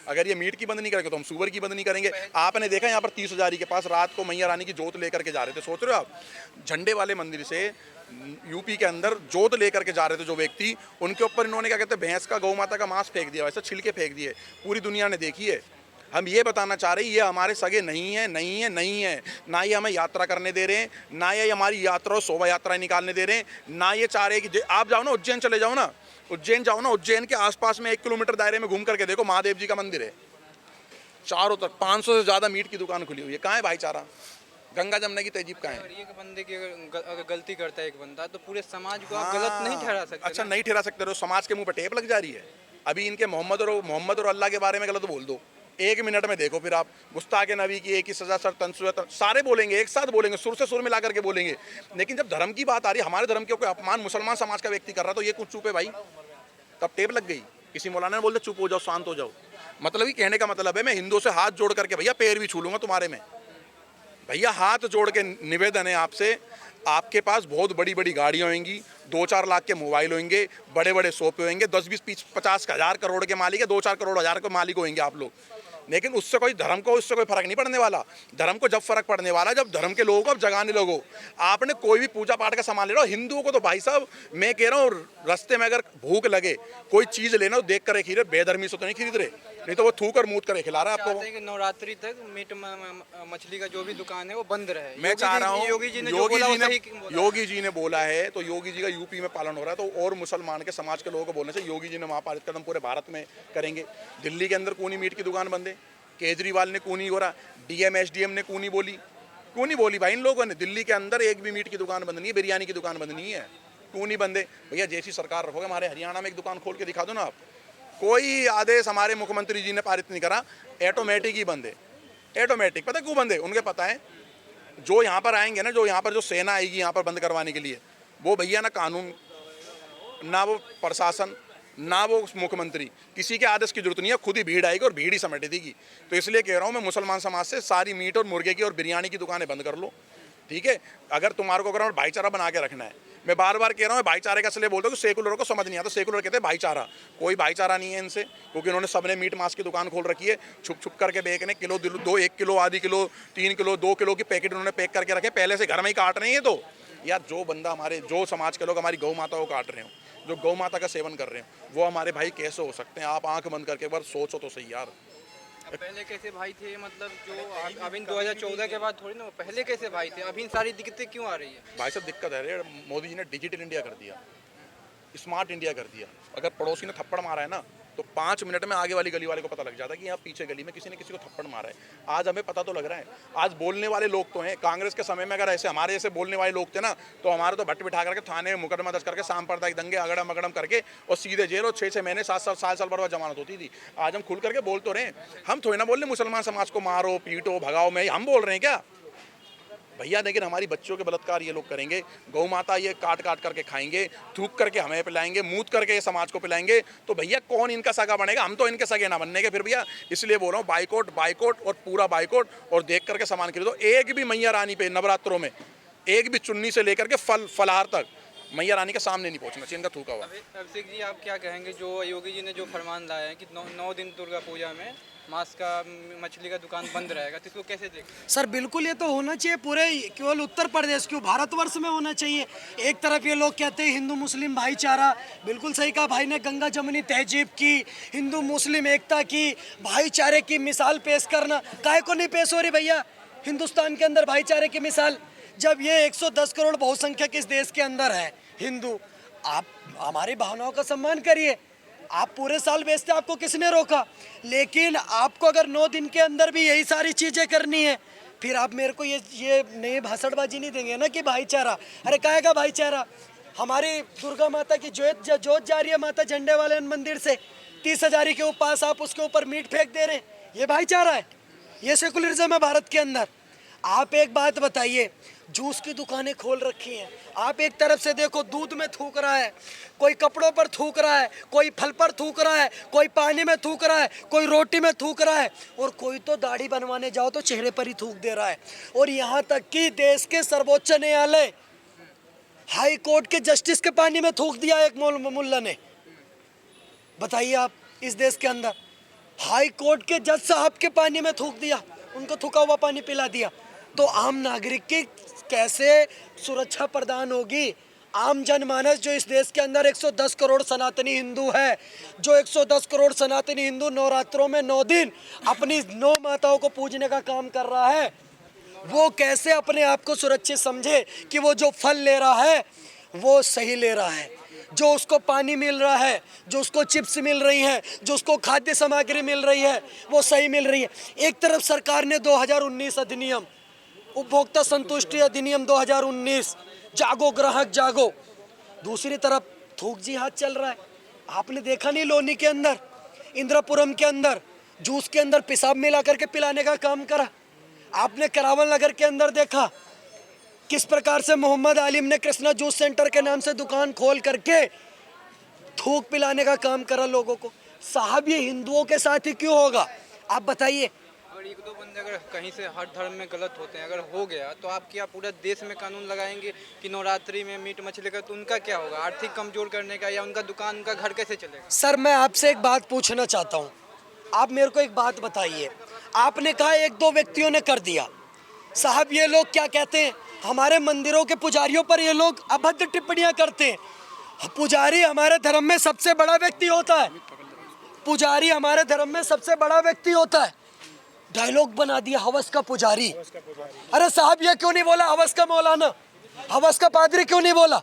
अगर ये मीट की बंद नहीं करेंगे तो हम सुअर की बंद नहीं करेंगे। आपने देखा यहाँ पर 30 हजारी के पास रात को मैया रानी की जोत लेकर के जा रहे थे, सोच रहे हो आप, झंडे वाले मंदिर से यूपी के अंदर जोत लेकर के जा रहे थे जो व्यक्ति, उनके ऊपर इन्होंने क्या कहते हैं भैंस का, गौ माता का मांस फेंक दिया, वैसे छिलके फेंक दिए। पूरी दुनिया ने देखी है। हम ये बताना चाह रहे हैं ये हमारे सगे नहीं है, नहीं है, नहीं है। ना ये हमें यात्रा करने दे रहे हैं, ना ये हमारी यात्रा शोभा यात्रा निकालने दे रहे हैं, ना ये चाह रहे हैं कि आप जाओ ना उज्जैन, चले जाओ ना उज्जैन, जाओ ना उज्जैन के आसपास में 1 किलोमीटर दायरे में घूम करके देखो, महादेव जी का मंदिर है, चारों तरफ 500 से ज़्यादा मीट की दुकान खुली हुई है। कहाँ है भाईचारा? गंगा जमुना की तहजीब कहाँ है? एक बंदे की अगर गलती करता है एक बंदा, तो पूरे समाज को आप गलत नहीं ठहरा सकते। अच्छा, नहीं ठहरा सकते हो, समाज के मुंह पर टेप लग जा रही है। अभी इनके मोहम्मद और अल्लाह के बारे में गलत बोल दो, 1 मिनट में देखो फिर आप गुस्ताखे नबी की एक ही सजा, सर तंसुरत, सारे बोलेंगे, एक साथ बोलेंगे, सुर से सुर मिला करके बोलेंगे। लेकिन जब धर्म की बात आ रही है, हमारे धर्म के कोई अपमान मुसलमान समाज का व्यक्ति कर रहा, तो ये कुछ चुप है भाई, तब टेप लग गई। किसी मौलाना ने बोल दिया चुप हो जाओ, शांत हो जाओ। मतलब ही कहने का मतलब है, मैं हिंदुओं से हाथ जोड़ करके भैया पैर भी छू लूंगा तुम्हारे में। भैया हाथ जोड़ के निवेदन है आपसे, आपके पास बहुत बड़ी बड़ी गाड़ियाँ होंगी, 2-4 लाख के मोबाइल होंगे, बड़े बड़े सोफे होंगे, 10-20 50 हज़ार करोड़ के मालिक है, 2-4 करोड़ हज़ार के मालिक होंगे आप लोग। लेकिन उससे कोई धर्म को, उससे कोई फर्क नहीं पड़ने वाला। धर्म को जब फर्क पड़ने वाला जब धर्म के लोगों को आप जगाने लोगो। आपने कोई भी पूजा पाठ का सामान ले रहा हो, हिंदुओं को तो भाई साहब मैं कह रहा हूँ, रास्ते में अगर भूख लगे कोई चीज़ लेना हो देख कर खरीदे, बेधर्मी से तो नहीं खरीद रहे, नहीं तो वो थूक और मूत कर खिला रहा है आपको। चाहते हैं कि नवरात्रि तक मीट मछली का जो भी दुकान है वो बंद रहे। मैं चाह रहा हूँ योगी जी ने बोला है, तो योगी जी का यूपी में पालन हो रहा है, तो और मुसलमान के समाज के लोगों को बोलने से योगी जी ने वहाँ पारित कदम पूरे भारत में करेंगे। दिल्ली के अंदर कौनी मीट की दुकान बंद है, केजरीवाल ने क्यों नहीं हो रहा, डीएम एसडीएम ने क्यों नहीं बोली भाई इन लोगों ने? दिल्ली के अंदर एक भी मीट की दुकान बंद नहीं है, बिरयानी की दुकान बंद नहीं है, क्यों नहीं बंद है? भैया जैसी सरकार रखोगे, हमारे हरियाणा में एक दुकान खोल के दिखा दो ना आप। कोई आदेश हमारे मुख्यमंत्री जी ने पारित नहीं करा, ऑटोमेटिक ही बंद है। ऑटोमेटिक पता क्यों बंद है? उनके पता है जो यहाँ पर आएंगे ना, जो यहाँ पर जो सेना आएगी यहाँ पर बंद करवाने के लिए, वो भैया ना कानून, ना वो प्रशासन, ना वो मुख्यमंत्री, किसी के आदेश की जरूरत नहीं है, खुद ही भीड़ आएगी और भीड़ ही समेट देगी। तो इसलिए कह रहा हूँ मैं मुसलमान समाज से, सारी मीट और मुर्गे की और बिरयानी की दुकानें बंद कर लो, ठीक है? अगर तुम्हारे को अगर भाईचारा बना के रखना है, मैं बार बार कह रहा हूँ भाईचारे का इसलिए बोलता हूँ कि सेकुलर को समझ नहीं आता। सेकुलर कहते हैं भाईचारा, कोई भाईचारा नहीं है इनसे, क्योंकि इन्होंने सबने मीट मांस की दुकान खोल रखी है, छुप छुप करके बेचने, किलो 2, 1 किलो, आधी किलो, 3 किलो, 2 किलो की पैकेट उन्होंने पैक करके रखे, पहले से घर में ही काट रहे हैं। तो यार जो बंदा हमारे, जो समाज के लोग हमारी गौ माता को काट रहे हो, जो गौ माता का सेवन कर रहे हैं, वो हमारे भाई कैसे हो सकते हैं? आप आंख बंद करके एक बार सोचो तो सही यार। पहले कैसे भाई थे, मतलब जो अभी 2014 के बाद थोड़ी ना, पहले कैसे भाई थे? अभी सारी दिक्कतें क्यों आ रही है? भाई साहब दिक्कत है, मोदी जी ने डिजिटल इंडिया कर दिया, स्मार्ट इंडिया कर दिया। अगर पड़ोसी ने थप्पड़ मारा है ना, तो 5 मिनट में आगे वाली गली वाले को पता लग जाता है कि यहाँ पीछे गली में किसी ने किसी को थप्पड़ मारा है। आज हमें पता तो लग रहा है। आज बोलने वाले लोग तो हैं, कांग्रेस के समय में अगर ऐसे हमारे जैसे बोलने वाले लोग थे ना, तो हमारे तो भट्ट बिठा करके थाने में मुकदमा दर्ज करके सांप्रदायिक दंगे अगड़म अगड़म करके और सीधे जेल, और 6-6 महीने 7 साल भर जमानत होती थी। आज हम खुल करके बोल तो रहे हैं, हम थोड़ी ना बोल रहे मुसलमान समाज को मारो पीटो भगाओ, में हम बोल रहे हैं क्या भैया? लेकिन हमारी बच्चों के बलात्कार ये लोग करेंगे, गौ माता ये काट काट करके खाएंगे, थूक करके हमें पिलाएंगे, मूत करके ये समाज को पिलाएंगे, तो भैया कौन इनका सगा बनेगा? हम तो इनके सगे ना बनने के फिर भैया। इसलिए बोल रहा हूँ बाइकआउट और पूरा बाइकआउट, और देख करके सामान खरीदो। एक भी मैया रानी पे नवरात्रों में एक भी चुन्नी से लेकर के फलहार तक मैया रानी के सामने नहीं पहुंचना चाहिए इनका थूका हुआ। अभिषेक जी आप क्या कहेंगे, जो योगी जी ने जो फरमान लाया है कि 9 दिन दुर्गा पूजा में मांस का, मछली का दुकान बंद रहेगा, तो इसको कैसे देखें? सर बिल्कुल, ये तो होना चाहिए पूरे, केवल उत्तर प्रदेश क्यों भारतवर्ष में होना चाहिए। एक तरफ ये लोग कहते हैं हिंदू मुस्लिम भाईचारा, बिल्कुल सही कहा भाई ने, गंगा जमुनी तहजीब की, हिंदू मुस्लिम एकता की, भाईचारे की मिसाल पेश करना, काहे को नहीं पेश हो रही भैया हिंदुस्तान के अंदर भाईचारे की मिसाल? जब ये 110 करोड़ बहुसंख्यक इस देश के अंदर है हिंदू, आप हमारी भावनाओं का सम्मान करिए। आप पूरे साल बेचते, आपको किसने रोका? लेकिन आपको अगर 9 दिन के अंदर भी यही सारी चीज़ें करनी है, फिर आप मेरे को ये नई भाषणबाजी नहीं देंगे ना कि भाईचारा। अरे काहे का भाईचारा? हमारी दुर्गा माता की जोत जा रही है माता झंडे वाले मंदिर से, 30 हजारी के उपास आप उसके ऊपर मीट फेंक दे रहे हैं, ये भाईचारा है? ये सेकुलरिज्म है भारत के अंदर? आप एक बात बताइए, जूस की दुकानें खोल रखी हैं, आप एक तरफ से देखो दूध में थूक रहा है, कोई कपड़ों पर थूक रहा है, कोई फल पर थूक रहा है, कोई पानी में थूक रहा है, कोई रोटी में थूक रहा है, और कोई तो दाढ़ी बनवाने जाओ तो चेहरे पर ही थूक दे रहा है। और यहाँ तक कि देश के सर्वोच्च न्यायालय हाई कोर्ट के जस्टिस के पानी में थूक दिया एक मुल्ला ने। बताइए आप, इस देश के अंदर हाई कोर्ट के जज साहब के पानी में थूक दिया, उनको थूका हुआ पानी पिला दिया, तो आम नागरिक की कैसे सुरक्षा प्रदान होगी? आम जनमानस जो इस देश के अंदर 110 करोड़ सनातनी हिंदू है, जो 110 करोड़ सनातनी हिंदू नवरात्रों में 9 दिन अपनी 9 माताओं को पूजने का काम कर रहा है, वो कैसे अपने आप को सुरक्षित समझे कि वो जो फल ले रहा है वो सही ले रहा है, जो उसको पानी मिल रहा है, जो उसको चिप्स मिल रही हैं, जो उसको खाद्य सामग्री मिल रही है वो सही मिल रही है। एक तरफ सरकार ने 2019 अधिनियम, उपभोक्ता संतुष्टि अधिनियम 2019, जागो ग्राहक जागो, दूसरी तरफ थूक जिहाद चल रहा है। आपने देखा नहीं लोनी के अंदर, इंद्रपुरम के अंदर जूस के अंदर पेशाब मिला करके पिलाने का काम करा। आपने करावल नगर के अंदर देखा किस प्रकार से मोहम्मद आलिम ने कृष्णा जूस सेंटर के नाम से दुकान खोल करके थूक पिलाने का काम करा लोगों को। साहब ये हिंदुओं के साथ ही क्यों होगा, आप बताइए? अगर एक दो बंदे अगर कहीं से हर धर्म में गलत होते हैं, अगर हो गया तो आप क्या पूरा देश में कानून लगाएंगे कि नवरात्रि में मीट मछली का, तो उनका क्या होगा? आर्थिक कमजोर करने का, या उनका दुकान, उनका घर कैसे चलेगा? सर मैं आपसे एक बात पूछना चाहता हूँ, आप मेरे को एक बात बताइए। आपने कहा एक दो व्यक्तियों ने कर दिया, साहब ये लोग क्या कहते हैं, हमारे मंदिरों के पुजारियों पर ये लोग अभद्र टिप्पणियां करते हैं। पुजारी हमारे धर्म में सबसे बड़ा व्यक्ति होता है, पुजारी हमारे धर्म में सबसे बड़ा व्यक्ति होता है। डायलॉग बना दिया हवस का पुजारी। अरे साहब ये क्यों नहीं बोला हवस का मौलाना, हवस का पादरी क्यों नहीं बोला,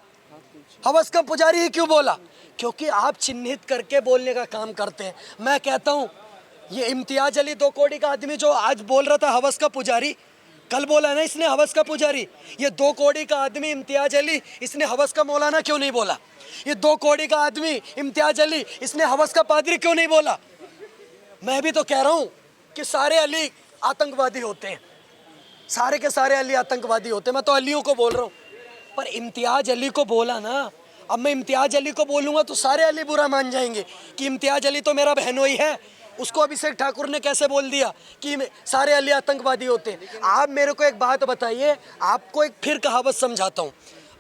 हवस का पुजारी ही क्यों बोला? क्योंकि आप चिन्हित करके बोलने का काम करते हैं। मैं कहता हूँ ये इम्तियाज अली 2 कौड़ी का आदमी जो आज बोल रहा था हवस का पुजारी, कल बोला ना इसने हवस का पुजारी, ये 2 कौड़ी का आदमी इम्तियाज अली, इसने हवस का मौलाना क्यों नहीं बोला? ये 2 कौड़ी का आदमी इम्तियाज अली, इसने हवस का पादरी क्यों नहीं बोला? मैं भी तो कह रहा हूँ कि सारे अली आतंकवादी होते हैं, सारे के सारे अली आतंकवादी होते हैं, मैं तो अलियों को बोल रहा हूँ, पर इम्तियाज अली को बोला ना। अब मैं इम्तियाज अली को बोलूँगा तो सारे अली बुरा मान जाएंगे कि इम्तियाज अली तो मेरा बहनोई है, उसको अभिषेक ठाकुर ने कैसे बोल दिया कि सारे अली आतंकवादी होते हैं। आप मेरे को एक बात बताइए, आपको एक फिर कहावत समझाता हूँ।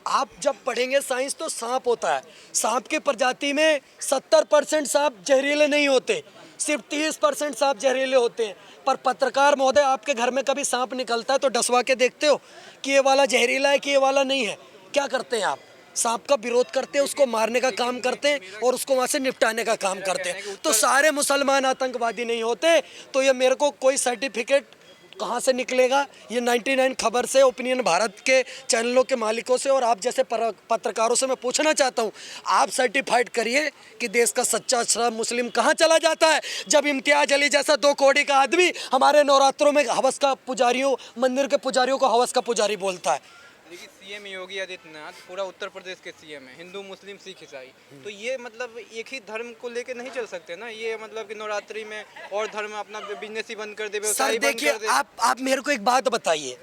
आप जब पढ़ेंगे साइंस तो सांप होता है, सांप की प्रजाति में 70% सांप जहरीले नहीं होते, सिर्फ 30% सांप जहरीले होते हैं। पर पत्रकार महोदय आपके घर में कभी सांप निकलता है तो डसवा के देखते हो कि ये वाला जहरीला है कि ये वाला नहीं है? क्या करते हैं आप? सांप का विरोध करते हैं, उसको मारने का काम करते हैं और उसको वहाँ से निपटाने का काम करते हैं। तो सारे मुसलमान आतंकवादी नहीं होते। तो ये मेरे को कोई सर्टिफिकेट कहाँ से निकलेगा? ये 99 खबर से, ओपिनियन भारत के चैनलों के मालिकों से और आप जैसे पत्रकारों से मैं पूछना चाहता हूँ, आप सर्टिफाइड करिए कि देश का सच्चा श्रम मुस्लिम कहाँ चला जाता है जब इम्तियाज अली जैसा 2 कौड़ी का आदमी हमारे नवरात्रों में हवस का पुजारियों, मंदिर के पुजारियों को हवस का पुजारी बोलता है। देखिए सीएम योगी आदित्यनाथ पूरा उत्तर प्रदेश के सीएम है, हिंदू मुस्लिम सिख ईसाई, तो ये मतलब एक ही धर्म को लेके नहीं चल सकते ना। ये मतलब कि नवरात्रि में और धर्म अपना बिजनेस ही बंद कर दे, व्यवसाय बंद कर दे। आप मेरे को एक बात बताइए,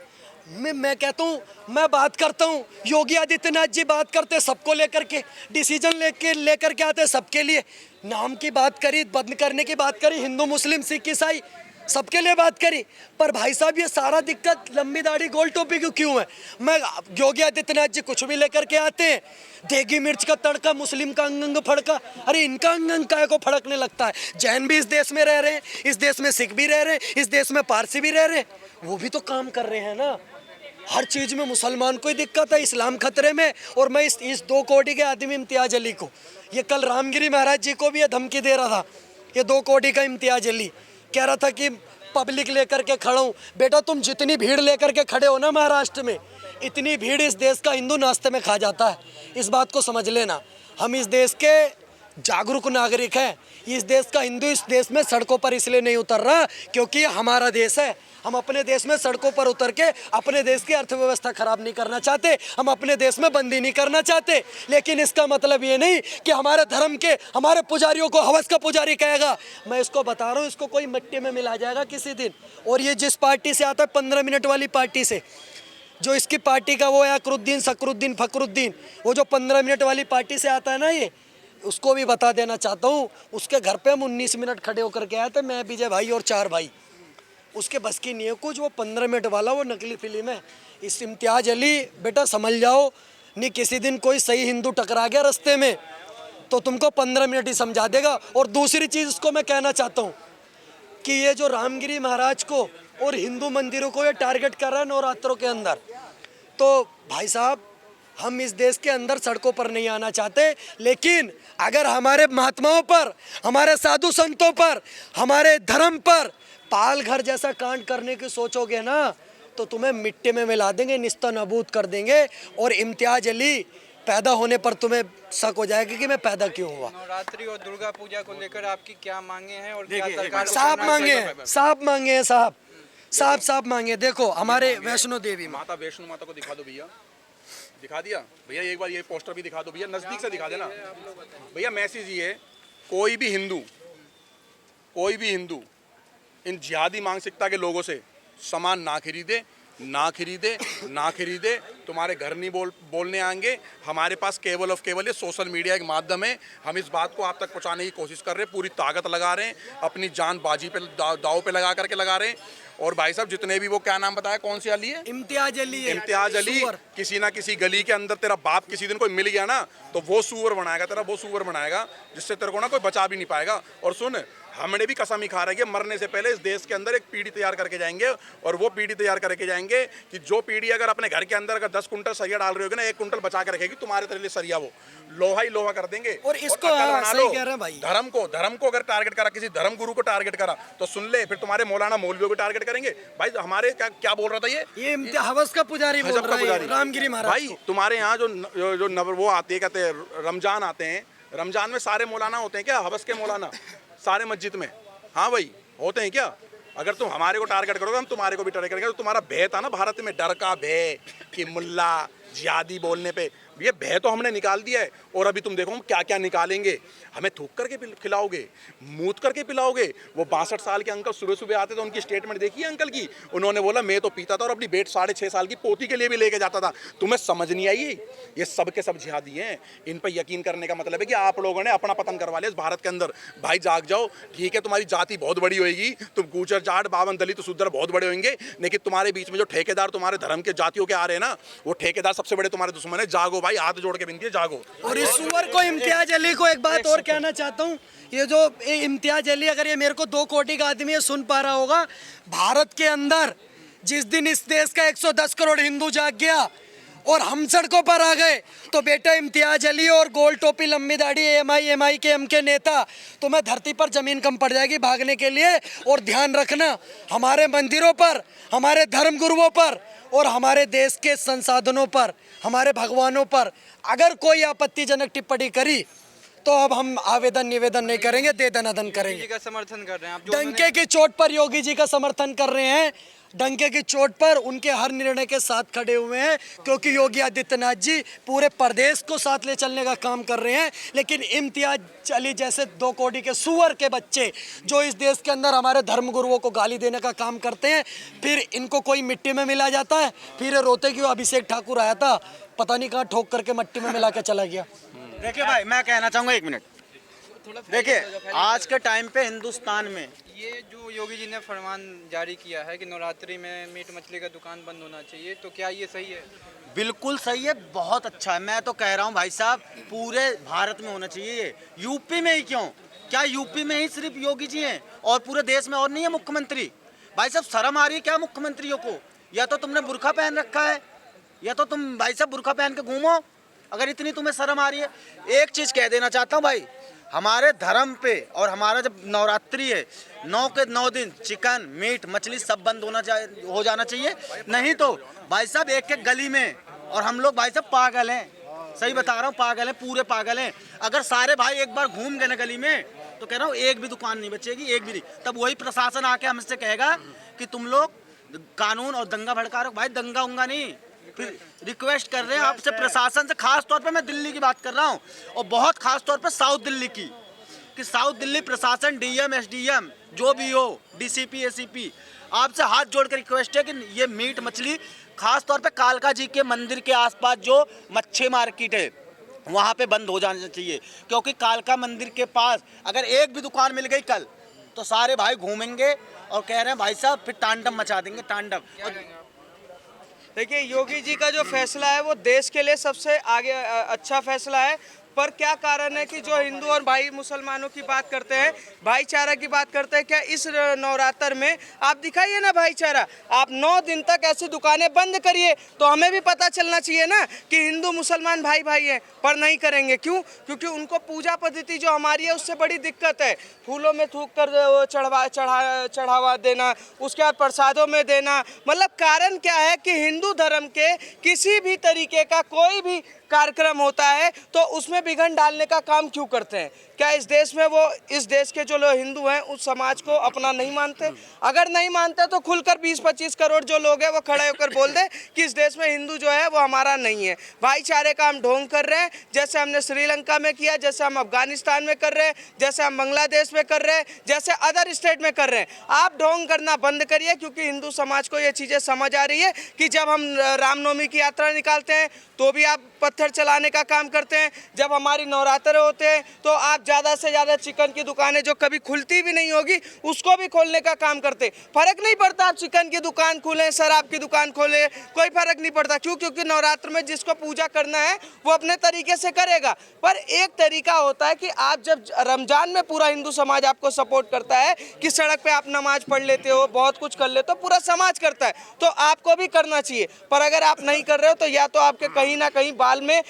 मैं कहता हूँ, मैं बात करता हूँ, योगी आदित्यनाथ जी बात करते सबको लेकर के, डिसीजन लेकर के आते सबके लिए। नाम की बात करी, बंद करने की बात करी, हिंदू मुस्लिम सिख ईसाई सबके लिए बात करी, पर भाई साहब ये सारा दिक्कत लंबी दाढ़ी गोल टोपी क्यों है? मैं योगी आदित्यनाथ जी कुछ भी लेकर के आते हैं, देगी मिर्च का तड़का, मुस्लिम का अंग फड़का। अरे इनका अंग काय को फड़कने लगता है? जैन भी इस देश में रह रहे हैं, इस देश में सिख भी रह रहे हैं, इस देश में पारसी भी रह रहे हैं, वो भी तो काम कर रहे हैं ना। हर चीज़ में मुसलमान को ही दिक्कत है, इस्लाम खतरे में। और मैं इस 2 कौड़ी के आदमी इम्तियाज अली को, ये कल रामगिरी महाराज जी को भी ये धमकी दे रहा था, ये 2 कौड़ी का इम्तियाज अली कह रहा था कि पब्लिक लेकर के खड़ा हूँ। बेटा तुम जितनी भीड़ लेकर के खड़े हो ना महाराष्ट्र में, इतनी भीड़ इस देश का हिंदू नाश्ते में खा जाता है। इस बात को समझ लेना। हम इस देश के जागरूक नागरिक हैं। इस देश का हिंदू इस देश में सड़कों पर इसलिए नहीं उतर रहा क्योंकि हमारा देश है। हम अपने देश में सड़कों पर उतर के अपने देश की अर्थव्यवस्था खराब नहीं करना चाहते, हम अपने देश में बंदी नहीं करना चाहते। लेकिन इसका मतलब ये नहीं कि हमारे धर्म के हमारे पुजारियों को हवस का पुजारी कहेगा। मैं इसको बता रहा हूँ, इसको कोई मिट्टी में मिला जाएगा किसी दिन। और ये जिस पार्टी से आता है 15 मिनट वाली पार्टी से, जो इसकी पार्टी का वो है अकरुद्दीन सकरुद्दीन फकरुद्दीन, वो जो 15 मिनट वाली पार्टी से आता है ना, ये उसको भी बता देना चाहता हूँ। उसके घर पे हम 19 मिनट खड़े होकर के आए थे, मैं, विजय भाई और 4 भाई। उसके बस की नहीं है कुछ, वो 15 मिनट वाला वो नकली फिल्म है। इस इम्तियाज अली बेटा समझ जाओ, नहीं किसी दिन कोई सही हिंदू टकरा गया रास्ते में तो तुमको 15 मिनट ही समझा देगा। और दूसरी चीज़ उसको मैं कहना चाहता हूँ, कि ये जो रामगिरी महाराज को और हिंदू मंदिरों को ये टारगेट कर रहा है नवरात्रों के अंदर, तो भाई साहब हम इस देश के अंदर सड़कों पर नहीं आना चाहते, लेकिन अगर हमारे महात्माओं पर, हमारे साधु संतों पर, हमारे धर्म पर पाल घर जैसा कांड करने की सोचोगे ना, तो तुम्हें मिट्टी में मिला देंगे, निस्ता नाबूद कर देंगे। और इम्तियाज अली पैदा होने पर तुम्हें शक हो जाएगा कि मैं पैदा क्यों हुआ। नवरात्रि और दुर्गा पूजा को लेकर आपकी क्या मांगे हैं और क्या सरकार को साफ करना मांगे चाहिए? हैं, साफ मांगे हैं साहब, साफ मांगे। देखो हमारे वैष्णो देवी में माता वैष्णो माता को दिखा दो भैया, दिखा दिया भैया, एक बार ये पोस्टर भी दिखा दो भैया, नजदीक से दिखा देना भैया। मैसेज ये, कोई भी हिंदू इन जिहादी मानसिकता के लोगों से सामान ना खरीदे। तुम्हारे घर नहीं बोलने आएंगे। हमारे पास केवल ये सोशल मीडिया एक माध्यम है। हम इस बात को आप तक पहुंचाने की कोशिश कर रहे हैं, पूरी ताकत लगा रहे हैं, अपनी जान बाजी पे दाव पे लगा करके लगा रहे हैं। और भाई साहब जितने भी, वो क्या नाम बताया, कौन सी अली है? इम्तियाज अली है। इम्तियाज अली, किसी ना किसी गली के अंदर तेरा बाप किसी दिन कोई मिल गया ना, तो वो सूअर बनाएगा जिससे तेरे को ना कोई बचा भी नहीं पाएगा। और सुन, हमने भी कसम ही खा रही है, मरने से पहले इस देश के अंदर एक पीढ़ी तैयार करके जाएंगे। और वो पीढ़ी तैयार करके जाएंगे कि जो पीढ़ी अगर अपने घर के अंदर अगर 10 कुंटल सरिया डाल रही होगी ना, 1 कुंटल बचा के रखेगी, तुम्हारे तेरे लिए सरिया वो लोहा ही लोहा कर देंगे। और इसको अकल बना सही लो। कह रहे हैं भाई। धर्म को अगर टारगेट करा, किसी धर्म गुरु को टारगेट करा, तो सुन ले, फिर तुम्हारे मौलाना मौलवियों को टारगेट करेंगे। भाई हमारे क्या बोल रहा था ये हवस का पुजारी बोल रहा है रामगिरी महाराज भाई। तुम्हारे यहाँ जो वो आती है, कहते हैं रमजान आते हैं, रमजान में सारे मौलाना होते हैं क्या? हवस के मौलाना सारे मस्जिद में? हाँ भाई, होते हैं क्या? अगर तुम हमारे को टारगेट करोगे, हम तुम्हारे को भी टारगेट करेंगे। तो तुम्हारा भय था ना भारत में, डर का भय कि मुल्ला जिहादी बोलने पे, ये भय तो हमने निकाल दिया है। और अभी तुम देखो हम क्या क्या निकालेंगे। हमें थूक करके खिलाओगे, मूत करके पिलाओगे। वो 62 साल के अंकल सुबह सुबह आते थे, उनकी स्टेटमेंट देखिए अंकल की, उन्होंने बोला मैं तो पीता था और अपनी बेट 6.5 साल की पोती के लिए भी लेके जाता था। तुम्हें समझ नहीं आई? ये सब के सब जिहादी हैं। इन पर यकीन करने का मतलब है कि आप लोगों ने अपना पतन करवा लिया इस भारत के अंदर। भाई जाग जाओ। ठीक है, तुम्हारी जाति बहुत बड़ी होगी, तुम गुर्जर, जाट, बावन, दलित, शूद्र बहुत बड़े होंगे, लेकिन तुम्हारे बीच में जो ठेकेदार तुम्हारे धर्म के जातियों के आ रहे हैं ना, वो ठेकेदार सबसे बड़े तुम्हारे दुश्मन है। जागो भाई, हाथ जोड़ के विनती है, जागो। और इस सुअर को, इम्तियाज अली को एक बात और कहना चाहता हूँ, ये जो इम्तियाज अली, अगर ये मेरे को 2 कोटि का आदमी ये सुन पा रहा होगा, भारत के अंदर जिस दिन इस देश का 110 करोड़ हिंदू जाग गया और हम सड़कों पर आ गए, तो बेटा इम्तियाज अली और गोल टोपी लंबी दाढ़ी एमआई के नेता, तुम्हें धरती पर जमीन कम पड़ जाएगी भागने के लिए। और ध्यान रखना, हमारे मंदिरों पर, हमारे धर्म गुरुओं पर और हमारे देश के संसाधनों पर, हमारे भगवानों पर अगर कोई आपत्तिजनक टिप्पणी करी, तो अब हम आवेदन निवेदन नहीं करेंगे, दे दनादन करेंगे। का समर्थन कर रहे हैं आप? डंके की चोट पर योगी जी का समर्थन कर रहे हैं, डंके की चोट पर उनके हर निर्णय के साथ खड़े हुए हैं, क्योंकि योगी आदित्यनाथ जी पूरे प्रदेश को साथ ले चलने का काम कर रहे हैं। लेकिन इम्तियाज अली जैसे 2 कोटी के सुअर के बच्चे जो इस देश के अंदर हमारे धर्म गुरुओं को गाली देने का काम करते हैं, फिर इनको कोई मिट्टी में मिला जाता है, फिर ये रोते कि अभिषेक ठाकुर आया था, पता नहीं कहाँ ठोक करके मिट्टी में मिला के चला गया। देखिए भाई, मैं कहना चाहूँगा 1 मिनट। देखिए, आज के टाइम पे हिंदुस्तान में ये जो योगी जी ने फरमान जारी किया है कि नवरात्रि में मीट मछली का दुकान बंद होना चाहिए, तो क्या ये सही है? बिल्कुल सही है, बहुत अच्छा है। मैं तो कह रहा हूँ भाई साहब, पूरे भारत में होना चाहिए ये। यूपी में ही क्यों? क्या यूपी में ही सिर्फ योगी जी हैं और पूरे देश में और नहीं है मुख्यमंत्री? भाई साहब शर्म आ रही है क्या मुख्यमंत्रियों को? या तो तुमने बुर्खा पहन रखा है, या तो तुम भाई साहब बुर्खा पहन के घूमो, अगर इतनी तुम्हें शर्म आ रही है। एक चीज़ कह देना चाहता हूँ भाई, हमारे धर्म पे और हमारा जब नवरात्रि है, 9 के 9 दिन चिकन मीट मछली सब बंद हो जाना चाहिए। नहीं तो भाई साहब एक गली में, और हम लोग भाई साहब पागल हैं, सही बता रहा हूँ, पागल हैं, पूरे पागल हैं। अगर सारे भाई एक बार घूम गए ना गली में, तो कह रहा हूँ एक भी दुकान नहीं बचेगी, एक भी नहीं। तब वही प्रशासन आके हमसे कहेगा कि तुम लोग कानून और दंगा भड़का रहे हो। भाई दंगा उंगा नहीं, फिर रिक्वेस्ट कर रहे हैं आपसे प्रशासन से, खास तौर पे मैं दिल्ली की बात कर रहा हूँ, और बहुत खास तौर पे साउथ दिल्ली की, कि साउथ दिल्ली प्रशासन, डीएम, एसडीएम जो भी हो, डीसीपी, एसीपी, आपसे हाथ जोड़ कर रिक्वेस्ट है कि ये मीट मछली खास तौर पे कालका जी के मंदिर के आसपास जो मच्छी मार्केट है वहाँ पे बंद हो जाना चाहिए। क्योंकि कालका मंदिर के पास अगर एक भी दुकान मिल गई कल, तो सारे भाई घूमेंगे और कह रहे हैं भाई साहब फिर तांडव मचा देंगे, तांडव। देखिए, योगी जी का जो फैसला है वो देश के लिए सबसे आगे अच्छा फैसला है। पर क्या कारण है कि जो हिंदू और भाई मुसलमानों की बात करते हैं, भाईचारा की बात करते हैं, क्या इस नवरात्र में आप दिखाइए ना भाईचारा। आप 9 दिन तक ऐसी दुकानें बंद करिए तो हमें भी पता चलना चाहिए ना कि हिंदू मुसलमान भाई भाई हैं, पर नहीं करेंगे। क्यों? क्योंकि उनको पूजा पद्धति जो हमारी है उससे बड़ी दिक्कत है। फूलों में थूक कर चढ़ावा देना, उसके बाद प्रसादों में देना, मतलब कारण क्या है कि हिंदू धर्म के किसी भी तरीके का कोई भी कार्यक्रम होता है तो उसमें विघ्न डालने का काम क्यों करते हैं? क्या इस देश में वो इस देश के जो लोग हिंदू हैं उस समाज को अपना नहीं मानते? अगर नहीं मानते तो खुलकर 20-25 करोड़ जो लोग हैं वो खड़े होकर बोल दे कि इस देश में हिंदू जो है वो हमारा नहीं है। भाईचारे का हम ढोंग कर रहे हैं, जैसे हमने श्रीलंका में किया, जैसे हम अफगानिस्तान में कर रहे हैं, जैसे हम बांग्लादेश में कर रहे हैं, जैसे अदर स्टेट में कर रहे हैं। आप ढोंग करना बंद करिए, क्योंकि हिंदू समाज को ये चीज़ें समझ आ रही है कि जब हम रामनवमी की यात्रा निकालते हैं तो भी आप पत्थर चलाने का काम करते हैं। जब हमारी नवरात्र होते हैं तो आप ज़्यादा से ज़्यादा चिकन की दुकानें जो कभी खुलती भी नहीं होगी उसको भी खोलने का काम करते। फर्क नहीं पड़ता आप चिकन की दुकान खोलें, शराब की दुकान खोलें, कोई फर्क नहीं पड़ता। क्यों? क्योंकि नवरात्र में जिसको पूजा करना है वो अपने तरीके से करेगा। पर एक तरीका होता है कि आप जब रमजान में पूरा हिंदू समाज आपको सपोर्ट करता है कि सड़क पर आप नमाज पढ़ लेते हो, बहुत कुछ कर लेते हो, पूरा समाज करता है, तो आपको भी करना चाहिए। पर अगर आप नहीं कर रहे हो तो या तो आपके कहीं ना कहीं बाल में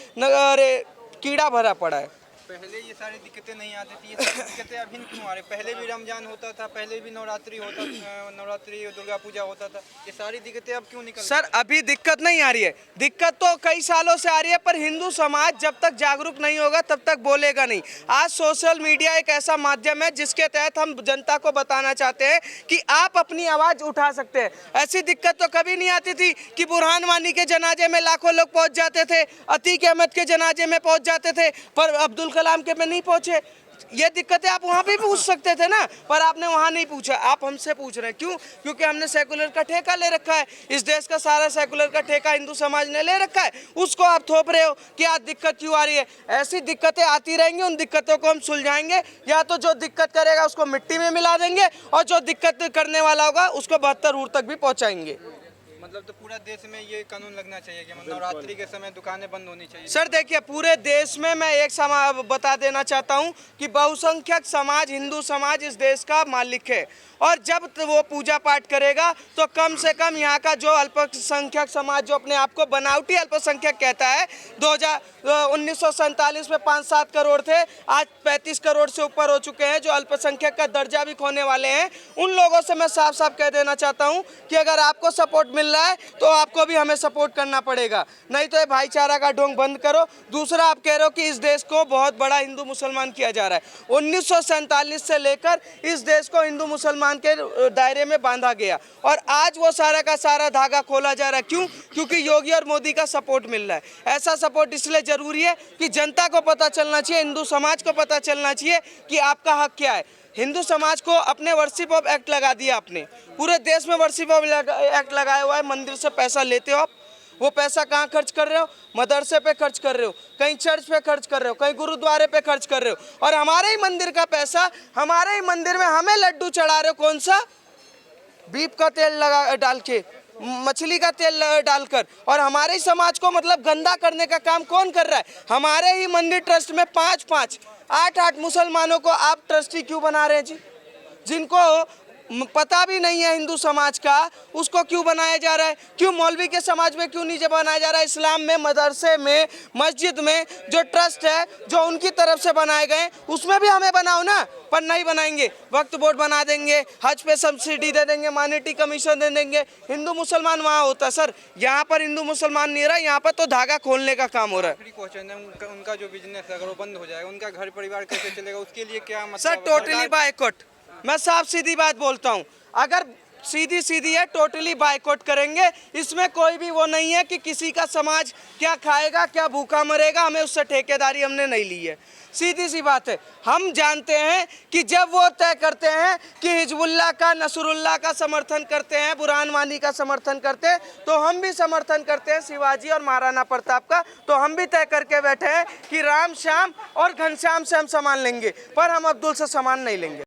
कीड़ा भरा पड़ा है। पहले ये सारी दिक्कतें नहीं आती थी, ये सारी दिक्कतें अब क्यों आ रही? पहले भी रमजान होता था, पहले भी नवरात्रि होता था, नवरात्रि दुर्गा पूजा होता था, ये सारी दिक्कतें अब क्यों निकल? सर अभी दिक्कत नहीं आ रही है, दिक्कत तो कई सालों से आ रही है, पर हिंदू समाज जब तक जागरूक नहीं होगा तब तक बोलेगा नहीं। आज सोशल मीडिया एक ऐसा माध्यम है जिसके तहत हम जनता को बताना चाहते हैं कि आप अपनी आवाज़ उठा सकते हैं। ऐसी दिक्कत तो कभी नहीं आती थी कि बुरहान वानी के जनाजे में लाखों लोग पहुँच जाते थे, अतीक अहमद के जनाजे में पहुँच जाते थे, पर अब्दुल कलाम के में नहीं पहुंचे। ये दिक्कतें आप वहाँ भी पूछ सकते थे ना, पर आपने वहाँ नहीं पूछा, आप हमसे पूछ रहे हैं। क्यों? क्योंकि हमने सेकुलर का ठेका ले रखा है, इस देश का सारा सेकुलर का ठेका हिंदू समाज ने ले रखा है, उसको आप थोप रहे हो कि आज दिक्कत क्यों आ रही है। ऐसी दिक्कतें आती रहेंगी, उन दिक्कतों को हम सुलझाएंगे, या तो जो दिक्कत करेगा उसको मिट्टी में मिला देंगे और जो दिक्कत करने वाला होगा उसको 72 रूट तक भी पहुँचाएंगे। मतलब तो पूरा देश में ये कानून लगना चाहिए कि नवरात्रि के समय दुकानें बंद होनी चाहिए। सर देखिए, पूरे देश में मैं एक बता देना चाहता हूं कि बहुसंख्यक समाज, हिंदू समाज इस देश का मालिक है, और जब वो पूजा पाठ करेगा तो कम से कम यहाँ का जो अल्पसंख्यक समाज जो अपने आप को बनावटी अल्पसंख्यक कहता है, 1947 में 5-7 करोड़ थे, आज 35 करोड़ से ऊपर हो चुके हैं, जो अल्पसंख्यक का दर्जा भी खोने वाले हैं। उन लोगों से मैं साफ साफ कह देना चाहता हूँ कि अगर आपको सपोर्ट मिल रहा है तो आपको भी हमें सपोर्ट करना पड़ेगा, नहीं तो ये भाईचारा का ढोंग बंद करो। दूसरा, आप कह रहे हो कि इस देश को बहुत बड़ा हिंदू मुसलमान किया जा रहा है। 1947 से लेकर इस देश को हिंदू मुसलमान के दायरे में बांधा गया, और आज वो सारा का सारा धागा खोला जा रहा है। क्यों? क्योंकि योगी और मोदी का सपोर्ट मिल रहा है। ऐसा सपोर्ट इसलिए जरूरी है कि जनता को पता चलना चाहिए, हिंदू समाज को पता चलना चाहिए कि आपका हक क्या है। हिंदू समाज को अपने वर्शिप ऑफ एक्ट लगा दिया, आपने पूरे देश में वर्शिप ऑफ एक्ट लगाया हुआ है। मंदिर से पैसा लेते हो आप, वो पैसा कहाँ खर्च कर रहे हो? मदरसे पे खर्च कर रहे हो, कहीं चर्च पे खर्च कर रहे हो, कहीं गुरुद्वारे पे खर्च कर रहे हो, और हमारे ही मंदिर का पैसा, हमारे ही मंदिर में हमें लड्डू चढ़ा रहे हो। कौन सा? बीफ का तेल डाल के, मछली का तेल डालकर, और हमारे ही समाज को मतलब गंदा करने का काम कौन कर रहा है? हमारे ही मंदिर ट्रस्ट में 5-5, 8-8 मुसलमानों को आप ट्रस्टी क्यों बना रहे हैं जी? जिनको पता भी नहीं है हिंदू समाज का, उसको क्यों बनाया जा रहा है? क्यों मौलवी के समाज में क्यों नहीं बनाया जा रहा है? इस्लाम में, मदरसे में, मस्जिद में जो ट्रस्ट है जो उनकी तरफ से बनाए गए, उसमें भी हमें बनाओ ना, पर नहीं बनाएंगे। वक्फ बोर्ड बना देंगे, हज पे सब्सिडी दे देंगे, माइनॉरिटी कमीशन दे देंगे। हिंदू मुसलमान वहाँ होता है सर, यहाँ पर हिंदू मुसलमान नहीं रहा, यहाँ पर तो धागा खोलने का काम हो रहा है। क्वेश्चन है, उनका जो बिजनेस है अगर वो बंद हो जाएगा, उनका घर परिवार कैसे चलेगा? उसके लिए क्या मतलब? सर टोटली बायकॉट, मैं साफ सीधी बात बोलता हूँ, अगर सीधी सीधी है, टोटली बायकॉट करेंगे। इसमें कोई भी वो नहीं है कि किसी का समाज क्या खाएगा, क्या भूखा मरेगा, हमें उससे ठेकेदारी हमने नहीं ली है। सीधी सी बात है, हम जानते हैं कि जब वो तय करते हैं कि हिजबुल्लाह का, नसरुल्लाह का समर्थन करते हैं, बुरहान वानी का समर्थन करते हैं, तो हम भी समर्थन करते हैं शिवाजी और महाराणा प्रताप का। तो हम भी तय करके बैठे हैं कि राम, श्याम और घनश्याम से हम सामान लेंगे, पर हम अब्दुल से सामान नहीं लेंगे।